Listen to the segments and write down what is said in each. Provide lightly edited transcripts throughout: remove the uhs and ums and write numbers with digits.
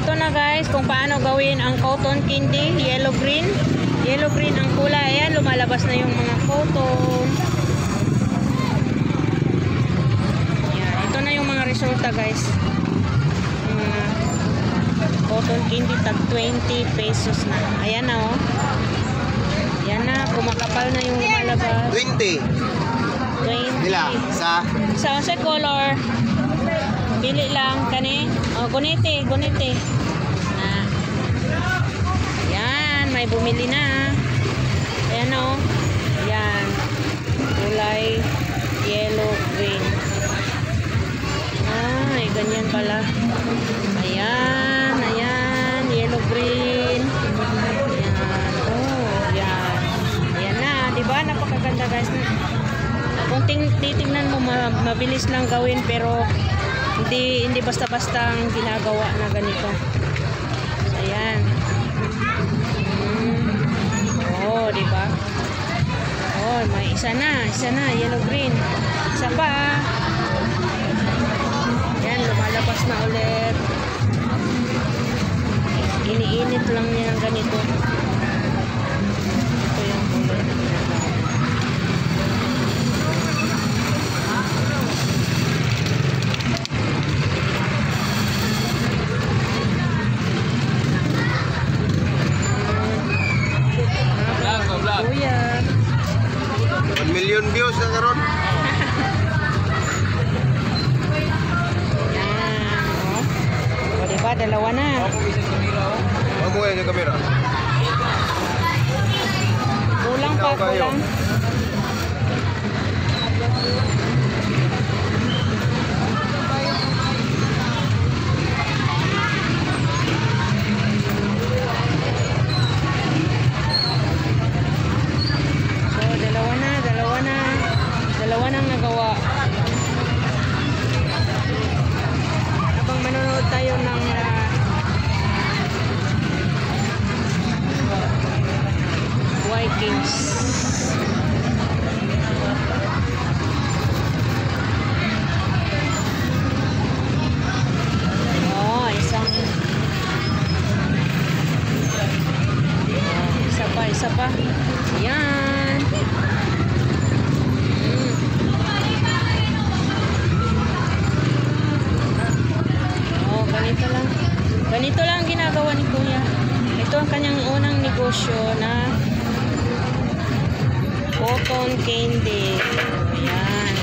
ito na guys kung paano gawin ang cotton candy, yellow green. Yellow green ang kulay. Ayan, lumalabas na yung mga cotton. Ayan, ito na yung mga resulta guys. Cotton candy tag 20 pesos na. Ayan na oh. Ayan na, kumakapal na yung lumalabas. 20. 20. Ila, sa color. Pili lang kani. Oh, gunite. Na. Ayan, may bumili na. Ayan oh. Ayan. Kulay yellow green. Ay, ganyan pala. Ayan, yellow green. Ayan. Oh, ayan. Ayan na, 'di ba? Napakaganda guys. Kung titingnan mo mabilis lang gawin pero hindi basta-basta ang ginagawa na ganito. Ayan. Oh, 'di ba? Oh, may isa na, yellow green. Isa pa. Ayan, lumalabas na ulit. Iniinit lang niya ng ganito. Ito yung kulay na ginagawa. Kuya. 1 million views na karon. Yan. O, diba? Dalawa na. Mamuhay yung kamera. Kulang pa, kulang. Dalawa nang nagawa. Habang manonood tayo ng Vikings. Oh, isa pa. Yan. Ganito lang ginagawa ni Kuya. Ito ang kanyang unang negosyo na cotton candy. Ayan.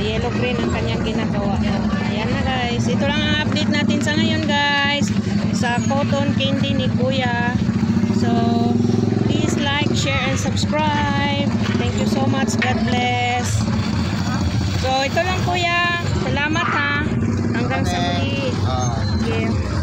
Yellow green ang kanyang ginagawa. Ayan na guys. Ito lang ang update natin sa ngayon guys. Sa cotton candy ni Kuya. So, please like, share, and subscribe. Thank you so much. God bless. So, ito lang Kuya. Salamat ha. Hanggang sa muli. Okay.